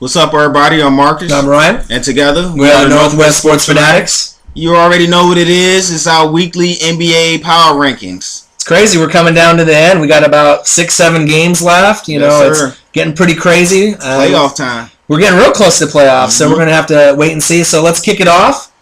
What's up, everybody? I'm Marcus. I'm Ryan. And together, we are the Northwest Sports Fanatics. You already know what it is. It's our weekly NBA Power Rankings. It's crazy. We're coming down to the end. We got about 6-7 games left. It's getting pretty crazy. Playoff time. We're getting real close to the playoffs, so we're going to have to wait and see. So let's kick it off.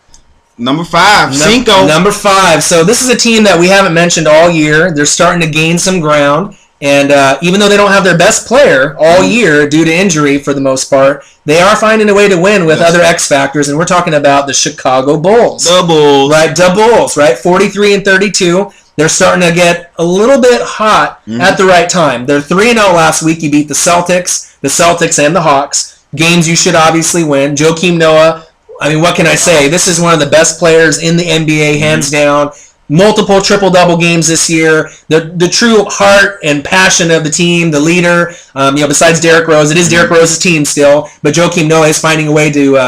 Number 5, Cinco. Number 5. So this is a team that we haven't mentioned all year. They're starting to gain some ground. And even though they don't have their best player all year due to injury for the most part, they are finding a way to win with other X factors. And we're talking about the Chicago Bulls. The Bulls. Right, the Bulls, right? 43-32. They're starting to get a little bit hot at the right time. They're 3-0 last week. You beat the Celtics and the Hawks. Games you should obviously win. Joakim Noah, I mean, what can I say? This is one of the best players in the NBA, hands down. Multiple triple-double games this year. The true heart and passion of the team, the leader, besides Derrick Rose. It is Derrick Rose's team still, but Joakim Noah is finding a way to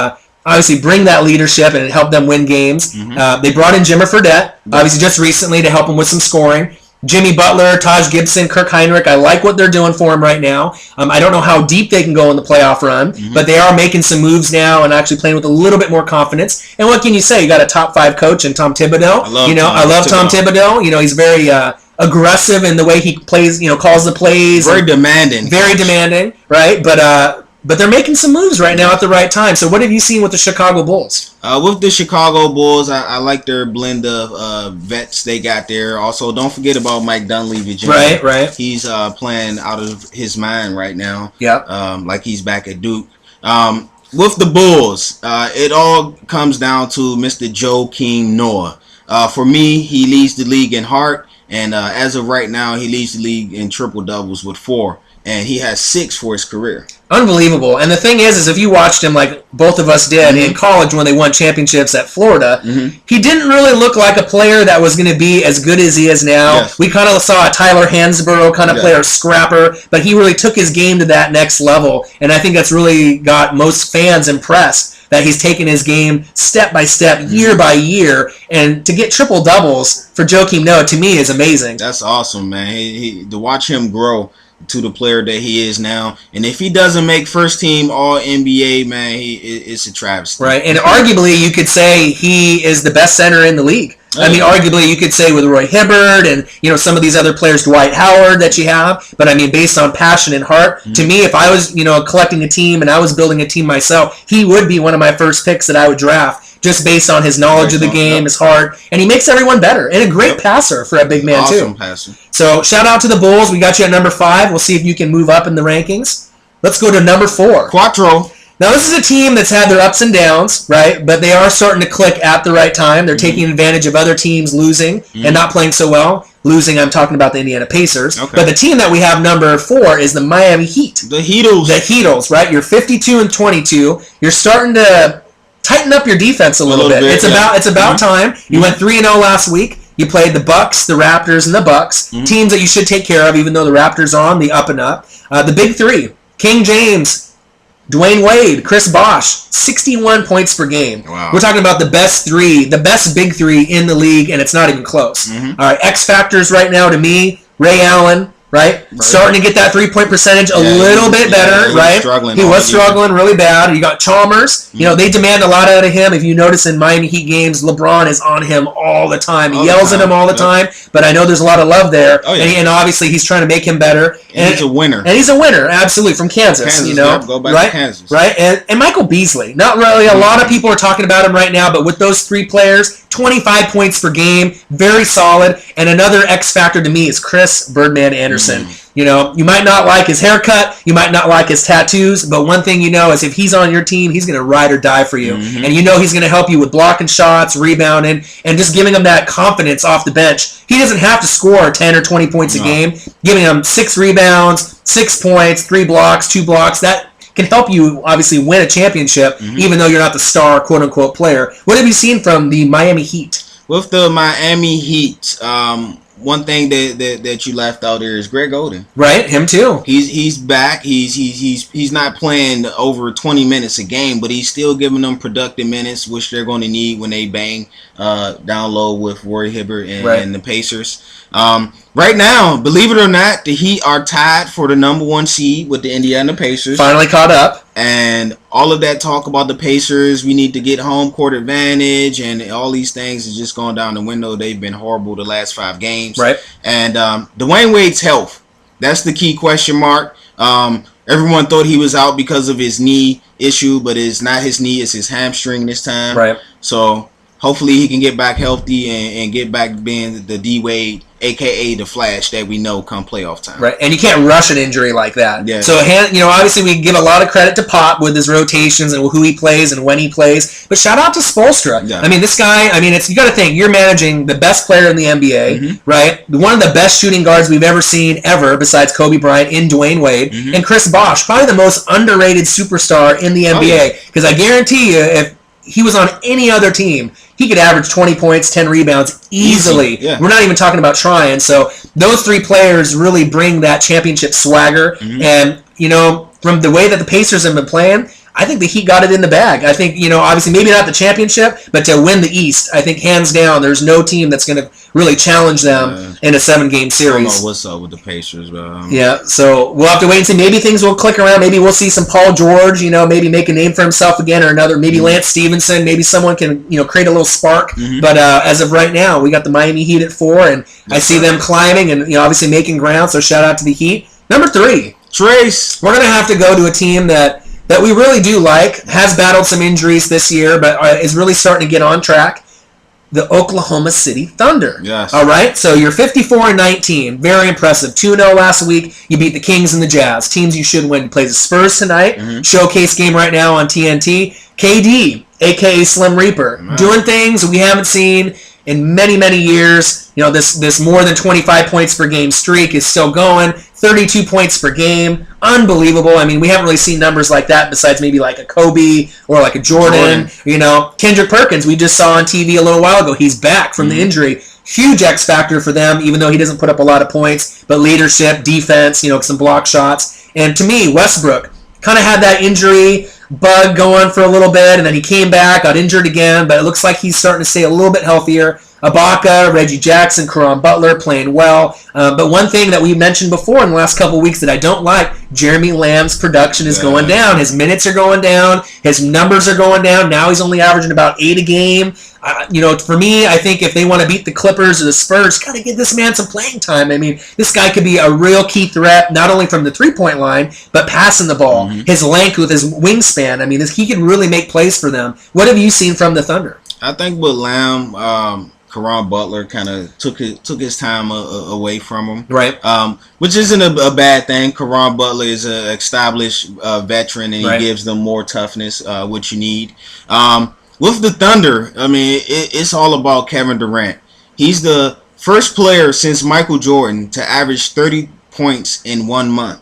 obviously bring that leadership and help them win games. They brought in Jimmer Fredette, obviously just recently to help him with some scoring. Jimmy Butler, Taj Gibson, Kirk Hinrich. I like what they're doing for him right now. I don't know how deep they can go in the playoff run, but they are making some moves now and actually playing with a little bit more confidence. And what can you say? You got a top 5 coach in Tom Thibodeau. I love Tom Thibodeau. He's very aggressive in the way he plays. Calls the plays. Very demanding. Very demanding, right? But they're making some moves right now at the right time. So what have you seen with the Chicago Bulls? With the Chicago Bulls, I like their blend of vets they got there. Also, don't forget about Mike Dunleavy Jr. Right. He's playing out of his mind right now. Yeah. Like he's back at Duke. With the Bulls, it all comes down to Mr. Joakim Noah. For me, he leads the league in heart. And as of right now, he leads the league in triple-doubles with 4. And he has 6 for his career. Unbelievable. And the thing is if you watched him like both of us did in college when they won championships at Florida, he didn't really look like a player that was going to be as good as he is now. Yes. We kind of saw a Tyler Hansborough kind of player, scrapper, but he really took his game to that next level. And I think that's really got most fans impressed that he's taken his game step by step, year by year. And to get triple-doubles for Joakim Noah, to me, is amazing. That's awesome, man. To watch him grow to the player that he is now, and if he doesn't make first team All NBA, man, it's a travesty. Right, and arguably you could say he is the best center in the league. I mean, arguably you could say with Roy Hibbert and some of these other players, Dwight Howard that you have. But I mean, based on passion and heart, to me, if I was collecting a team and I was building a team myself, he would be one of my first picks that I would draft. Just based on his knowledge of the game, his heart, and he makes everyone better. And a great passer for a big man, awesome too. Passer. So, shout out to the Bulls. We got you at number 5. We'll see if you can move up in the rankings. Let's go to number 4. Quattro. Now, this is a team that's had their ups and downs, right? But they are starting to click at the right time. They're taking advantage of other teams losing and not playing so well. Losing, I'm talking about the Indiana Pacers. Okay. But the team that we have number 4 is the Miami Heat. The Heatles. The Heatles, right? You're 52-22. You're starting to tighten up your defense a little bit. It's about time. You went 3-0 last week. You played the Bucks, the Raptors, and the Bucks. Teams that you should take care of, even though the Raptors are on the up and up. The big 3, King James, Dwayne Wade, Chris Bosh, 61 points per game. Wow. We're talking about the best big 3 in the league, and it's not even close. All right, X factors right now to me, Ray Allen. Right? Starting to get that 3-point percentage a little bit better, right? He was struggling really bad. You got Chalmers. They demand a lot out of him. If you notice in Miami Heat games, LeBron is on him all the time. He yells at him all the time, but I know there's a lot of love there. And obviously he's trying to make him better. And he's a winner. And he's a winner, absolutely, from Kansas. Go back to Kansas. Right? And Michael Beasley. Not really. A lot of people are talking about him right now, but with those 3 players, 25 points per game, very solid. And another X factor to me is Chris Birdman Anderson. You might not like his haircut, you might not like his tattoos, but one thing you know is if he's on your team, he's going to ride or die for you. And he's going to help you with blocking shots, rebounding, and just giving him that confidence off the bench. He doesn't have to score 10 or 20 points a game. Giving him 6 rebounds, 6 points, 3 blocks, 2 blocks, that can help you obviously win a championship, even though you're not the star, quote-unquote, player. What have you seen from the Miami Heat? With the Miami Heat, one thing that you left out there is Greg Oden. Right, him too. He's back. He's not playing over 20 minutes a game, but he's still giving them productive minutes, which they're going to need when they bang down low with Roy Hibbert and the Pacers. Right now, believe it or not, the Heat are tied for the number 1 seed with the Indiana Pacers. Finally caught up. And all of that talk about the Pacers, we need to get home court advantage, and all these things is just going down the window. They've been horrible the last 5 games. Right. And Dwayne Wade's health, that's the key question mark. Everyone thought he was out because of his knee issue, but it's not his knee, it's his hamstring this time. Right. So hopefully he can get back healthy and get back being the D Wade, a.k.a. the Flash that we know come playoff time. Right, and you can't rush an injury like that. Yeah. So, obviously we give a lot of credit to Pop with his rotations and who he plays and when he plays. But shout out to Spoelstra. Yeah. I mean, this guy, you got to think, you're managing the best player in the NBA, right? One of the best shooting guards we've ever seen, besides Kobe Bryant, in Dwayne Wade, and Chris Bosh, probably the most underrated superstar in the NBA. Because I guarantee you, if he was on any other team, he could average 20 points, 10 rebounds easily. Easy, yeah. We're not even talking about trying. So those 3 players really bring that championship swagger. And, from the way that the Pacers have been playing, I think the Heat got it in the bag. I think, obviously maybe not the championship, but to win the East, I think hands down, there's no team that's going to really challenge them in a 7-game series. I don't know what's up with the Pacers, but yeah, so we'll have to wait and see. Maybe things will click around. Maybe we'll see some Paul George, maybe make a name for himself again, or another. Maybe Lance Stevenson. Maybe someone can, create a little spark. But as of right now, we got the Miami Heat at 4, and I see them climbing and obviously making ground. So shout out to the Heat. Number 3, Trace. We're gonna have to go to a team that we really do like. Has battled some injuries this year, but is really starting to get on track. The Oklahoma City Thunder. Yes. All right. So you're 54-19. Very impressive. 2-0 last week. You beat the Kings and the Jazz. Teams you should win. You play the Spurs tonight. Showcase game right now on TNT. KD, a.k.a. Slim Reaper, doing things we haven't seen in many, many years. This more than 25 points per game streak is still going. 32 points per game. Unbelievable. We haven't really seen numbers like that besides maybe like a Kobe or like a Jordan. Kendrick Perkins, we just saw on TV a little while ago. He's back from the injury. Huge X factor for them, even though he doesn't put up a lot of points. But leadership, defense, some block shots. And to me, Westbrook kind of had that injury bug going for a little bit, and then he came back, got injured again, but it looks like he's starting to stay a little bit healthier. Ibaka, Reggie Jackson, Caron Butler playing well. But one thing that we mentioned before in the last couple of weeks that I don't like, Jeremy Lamb's production is going down. His minutes are going down. His numbers are going down. Now he's only averaging about 8 a game. For me, I think if they want to beat the Clippers or the Spurs, got to give this man some playing time. This guy could be a real key threat, not only from the three-point line, but passing the ball. His length with his wingspan, he could really make plays for them. What have you seen from the Thunder? I think with Lamb, Caron Butler kind of took his time away from him, right? Which isn't a bad thing. Caron Butler is an established veteran, and he gives them more toughness, which you need. With the Thunder, it's all about Kevin Durant. He's the first player since Michael Jordan to average 30 points in 1 month.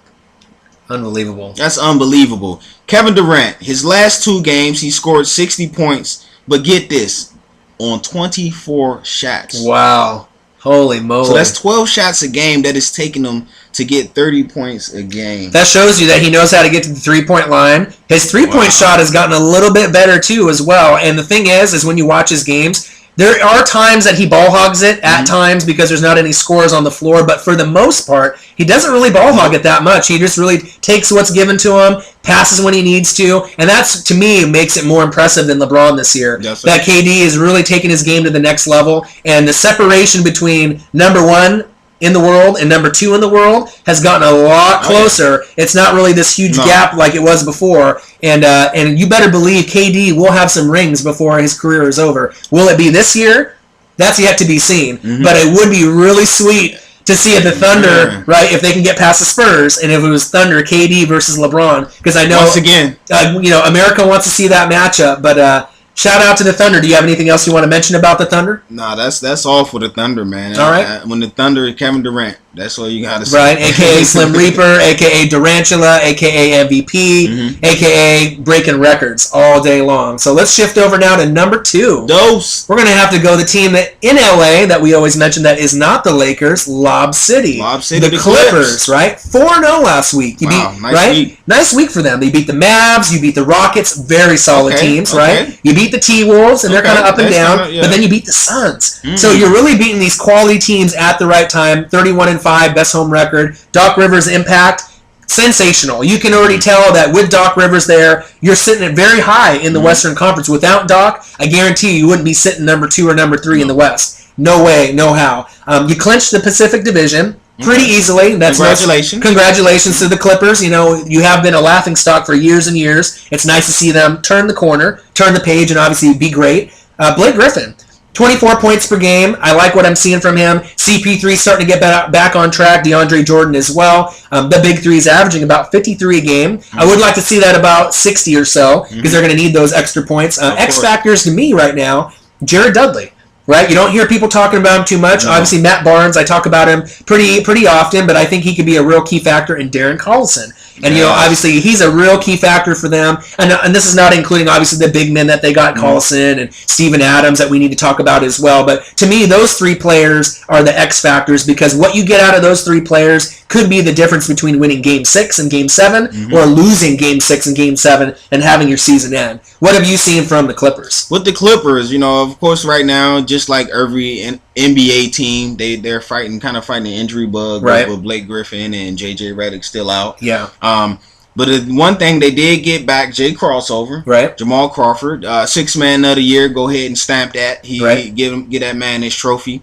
Unbelievable. That's unbelievable. Kevin Durant, his last 2 games, he scored 60 points, but get this, on 24 shots. Wow. Holy moly. So that's 12 shots a game that is taking him to get 30 points a game. That shows you that he knows how to get to the three-point line. His three-point shot has gotten a little bit better too as well. And the thing is when you watch his games, there are times that he ball hogs it at times because there's not any scores on the floor, but for the most part, he doesn't really ball hog it that much. He just really takes what's given to him, passes when he needs to, and that's, to me, makes it more impressive than LeBron this year. Yes, that KD is really taking his game to the next level, and the separation between number 1 in the world and number 2 in the world has gotten a lot closer. It's not really this huge gap like it was before. And you better believe KD will have some rings before his career is over. Will it be this year? That's yet to be seen. But it would be really sweet to see if the Thunder, right, if they can get past the Spurs, and if it was Thunder, KD versus LeBron. Because I know, once again, America wants to see that matchup. But shout out to the Thunder. Do you have anything else you want to mention about the Thunder? Nah, that's all for the Thunder, man. All right. When the Thunder, Kevin Durant, that's all you got to say. Right, a.k.a. Slim Reaper, a.k.a. Durantula, a.k.a. MVP, a.k.a. breaking records all day long. So let's shift over now to number 2. Dose. We're going to have to go the team that in L.A. that we always mention that is not the Lakers, Lob City. Lob City, the Clippers, right? 4-0 last week. Nice week. Nice week for them. They beat the Mavs, you beat the Rockets, very solid teams, right? You beat the T-Wolves, and they're kind of up and down, but then you beat the Suns. So you're really beating these quality teams at the right time, 31-5, best home record. Doc Rivers' impact sensational. You can already tell that with Doc Rivers there, you're sitting at very high in the Western Conference. Without Doc, I guarantee you wouldn't be sitting number 2 or number 3 in the West. No way, no how. You clinched the Pacific Division pretty easily. That's Congratulations. Congratulations to the Clippers. You know, you have been a laughingstock for years and years. It's nice to see them turn the corner, turn the page, and obviously be great. Blake Griffin, 24 points per game. I like what I'm seeing from him. CP3 starting to get back on track. DeAndre Jordan as well. The big three is averaging about 53 a game. I would like to see that about 60 or so because they're going to need those extra points. X factors to me right now, Jared Dudley. Right, you don't hear people talking about him too much. No. Obviously, Matt Barnes, I talk about him pretty often, but I think he could be a real key factor in Darren Collison. And, you know, obviously, he's a real key factor for them. And this is not including, obviously, the big men that they got, Collison and Steven Adams, that we need to talk about as well. But to me, those 3 players are the X factors because what you get out of those 3 players could be the difference between winning Game 6 and Game 7 or losing Game 6 and Game 7 and having your season end. What have you seen from the Clippers? With the Clippers, you know, of course, right now, just like every NBA team, they're fighting the injury bug with Blake Griffin and JJ Redick still out. Yeah. But the one thing they did get back, Jay Crossover, Jamal Crawford, 6th man of the year. Go ahead and stamp that. Get that man his trophy.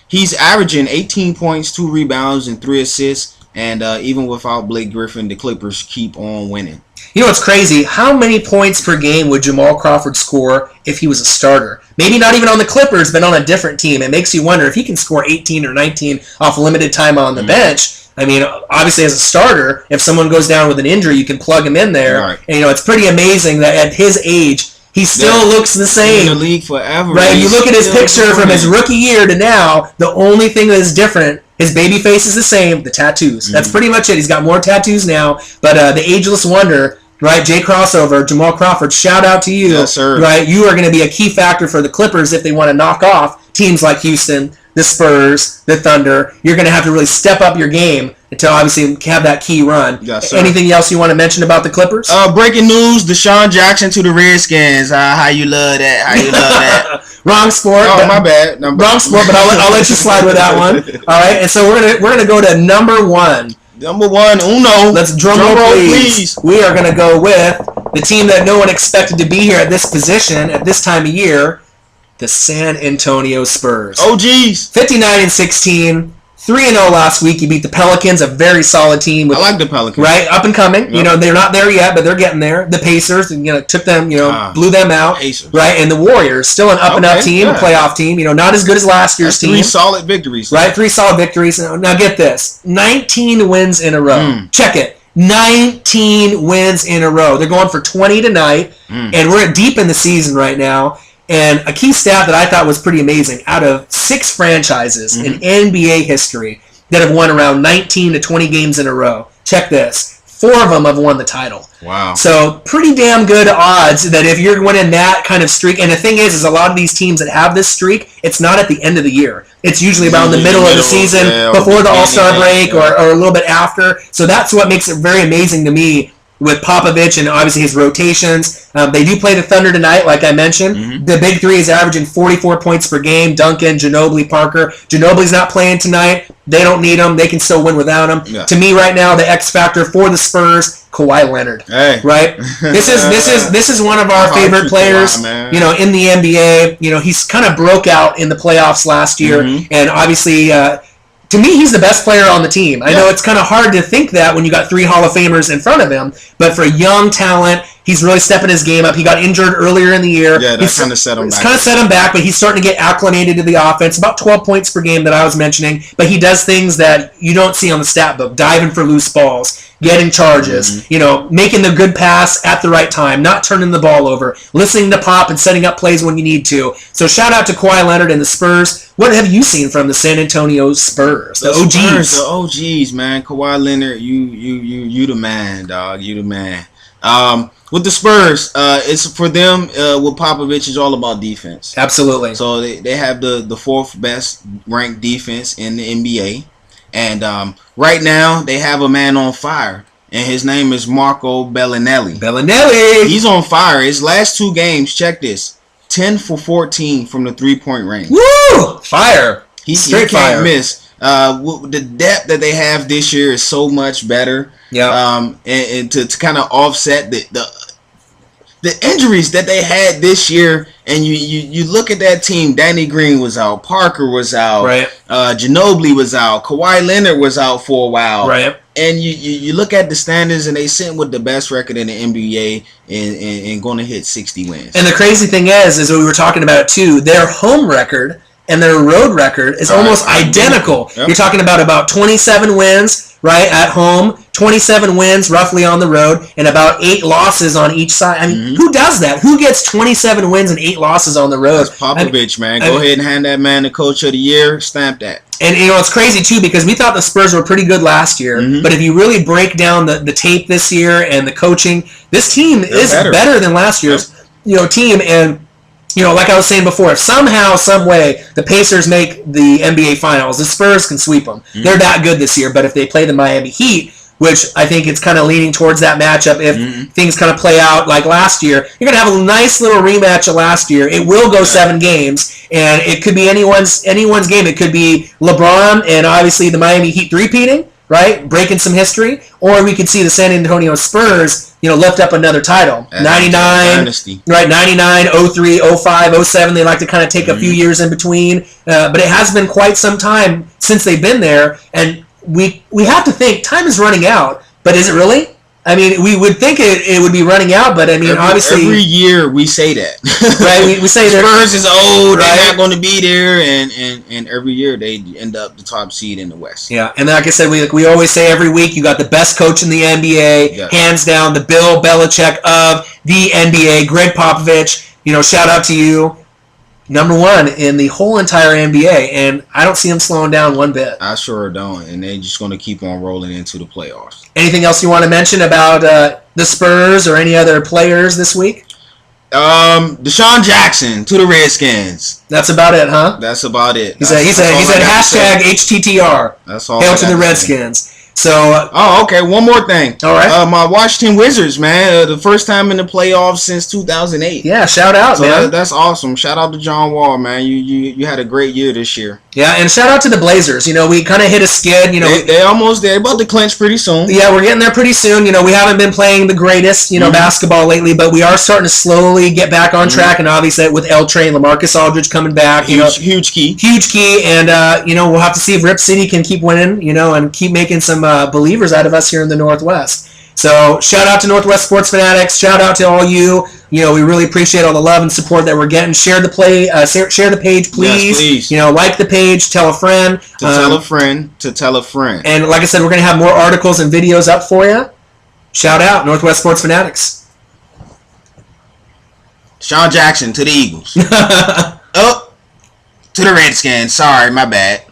He's averaging 18 points, 2 rebounds, and 3 assists. And even without Blake Griffin, the Clippers keep on winning. You know what's crazy? How many points per game would Jamal Crawford score if he was a starter? Maybe not even on the Clippers, but on a different team. It makes you wonder if he can score 18 or 19 off limited time on the bench. I mean, obviously as a starter, if someone goes down with an injury, you can plug him in there. Right. And, you know, it's pretty amazing that at his age, he still looks the same. In the league forever. Right? You look at his picture from his rookie year to now, the only thing that is different, his baby face is the same, the tattoos. That's pretty much it. He's got more tattoos now. But the ageless wonder, right, Jay Crossover, Jamal Crawford, shout out to you. Yes, sir. Right? You are going to be a key factor for the Clippers if they want to knock off teams like Houston, the Spurs, the Thunder. You're going to have to really step up your game to obviously have that key run. Yes, sir. Anything else you want to mention about the Clippers? Breaking news, Deshaun Jackson to the Redskins. How you love that? Wrong sport. Oh, my bad. Wrong sport, but I'll let you slide with that one. All right, and so we're gonna go to number 1. Number 1, Uno. Let's drum roll, please. We are going to go with the team that no one expected to be here at this position at this time of year, the San Antonio Spurs. Oh, geez. 59-16, 3-0 last week. You beat the Pelicans, a very solid team. I like the Pelicans. Right, up and coming. Yep. You know, they're not there yet, but they're getting there. The Pacers, you know, took them, you know, blew them out. Pacers. Right, and the Warriors, still an up-and-up team, a playoff team. You know, not as good as last year's team. 3 solid victories. Right, 3 solid victories. Now get this, 19 wins in a row. Check it. 19 wins in a row. They're going for 20 tonight, and we're deep in the season right now. And a key stat that I thought was pretty amazing, out of 6 franchises in NBA history that have won around 19 to 20 games in a row, check this, 4 of them have won the title. Wow. So pretty damn good odds that if you're winning that kind of streak, and the thing is a lot of these teams that have this streak, it's not at the end of the year. It's usually about the middle of the season, before the All-Star break or a little bit after. So that's what makes it very amazing to me with Popovich and obviously his rotations. They do play the Thunder tonight, like I mentioned. The big 3 is averaging 44 points per game. Duncan, Ginobili, Parker. Ginobili's not playing tonight. They don't need him. They can still win without him. Yeah. To me right now, the X factor for the Spurs, Kawhi Leonard. Hey. Right? This is one of our favorite players, you know, in the NBA. You know, he's kind of broke out in the playoffs last year, and obviously to me, he's the best player on the team. I know it's kind of hard to think that when you got 3 Hall of Famers in front of him, but for young talent, he's really stepping his game up. He got injured earlier in the year. Yeah, that kind of set him back. It's kind of set him back, but he's starting to get acclimated to the offense. About 12 points per game that I was mentioning, but he does things that you don't see on the stat book. Diving for loose balls, getting charges, you know, making the good pass at the right time, not turning the ball over, listening to Pop and setting up plays when you need to. So shout out to Kawhi Leonard and the Spurs. What have you seen from the San Antonio Spurs? The OGs. Spurs, the OGs, man. Kawhi Leonard, you the man, dog. You the man. With the Spurs, it's for them. With Popovich, is all about defense. Absolutely. So they have the 4th best ranked defense in the NBA, and right now they have a man on fire, and his name is Marco Bellinelli. He's on fire. His last 2 games, check this: 10 for 14 from the 3-point range. Woo! Fire. He can't miss. The depth that they have this year is so much better. Yeah. And to kind of offset the injuries that they had this year, and you look at that team. Danny Green was out, Parker was out, Right. Ginobili was out, Kawhi Leonard was out for a while, Right. And you look at the standings, and they sitting with the best record in the NBA and going to hit 60 wins. And the crazy thing is we were talking about it too. Their home record and their road record is almost identical. Yep. You're talking about 27 wins, right, at home, 27 wins roughly on the road, and about 8 losses on each side. I mean, who does that? Who gets 27 wins and 8 losses on the road? That's Popovich, man. Go ahead and hand that man the coach of the year. Stamp that. And it's crazy too because we thought the Spurs were pretty good last year, but if you really break down the tape this year and the coaching, this team is better than last year's team. And like I was saying before, if somehow, some way, the Pacers make the NBA Finals, the Spurs can sweep them. They're that good this year. But if they play the Miami Heat, which I think it's kind of leaning towards that matchup, if things kind of play out like last year, you're going to have a nice little rematch of last year. It will go 7 games, and it could be anyone's game. It could be LeBron and obviously the Miami Heat three-peating, right, breaking some history, or we could see the San Antonio Spurs lift up another title. 99, right, 99, 03, 05, 07, they like to kind of take a few years in between, but it has been quite some time since they've been there, and we have to think time is running out, but is it really? I mean, we would think it would be running out, but I mean, obviously every year we say that, right? We say that Spurs is old, right? They're not going to be there, and every year they end up the top seed in the West. Yeah, and like I said, we always say every week, you got the best coach in the NBA, hands down, the Bill Belichick of the NBA, Greg Popovich. Shout out to you. Number 1 in the whole entire NBA, and I don't see them slowing down one bit. I sure don't, and they're just going to keep on rolling into the playoffs. Anything else you want to mention about the Spurs or any other players this week? Deshaun Jackson to the Redskins. That's about it, huh? That's about it. He said hashtag HTTR. That's all. Hail to the Redskins. So. Okay. One more thing. All right. My Washington Wizards, man, the first time in the playoffs since 2008. Yeah, shout out, man. That's awesome. Shout out to John Wall, man. You had a great year this year. Yeah, and shout out to the Blazers. We kind of hit a skid. They almost there. About to clinch pretty soon. Yeah, we're getting there pretty soon. We haven't been playing the greatest, basketball lately, but we are starting to slowly get back on track. And obviously with L Train, LaMarcus Aldridge coming back, huge key. And we'll have to see if Rip City can keep winning, and keep making some believers out of us here in the Northwest. So shout out to Northwest Sports Fanatics. Shout out to all you. We really appreciate all the love and support that we're getting. Share the share the page, please. Yes, please. Like the page, tell a friend. Tell a friend to tell a friend. And like I said, we're going to have more articles and videos up for you. Shout out, Northwest Sports Fanatics. Deshaun Jackson to the Eagles. To the Redskins. Sorry, my bad.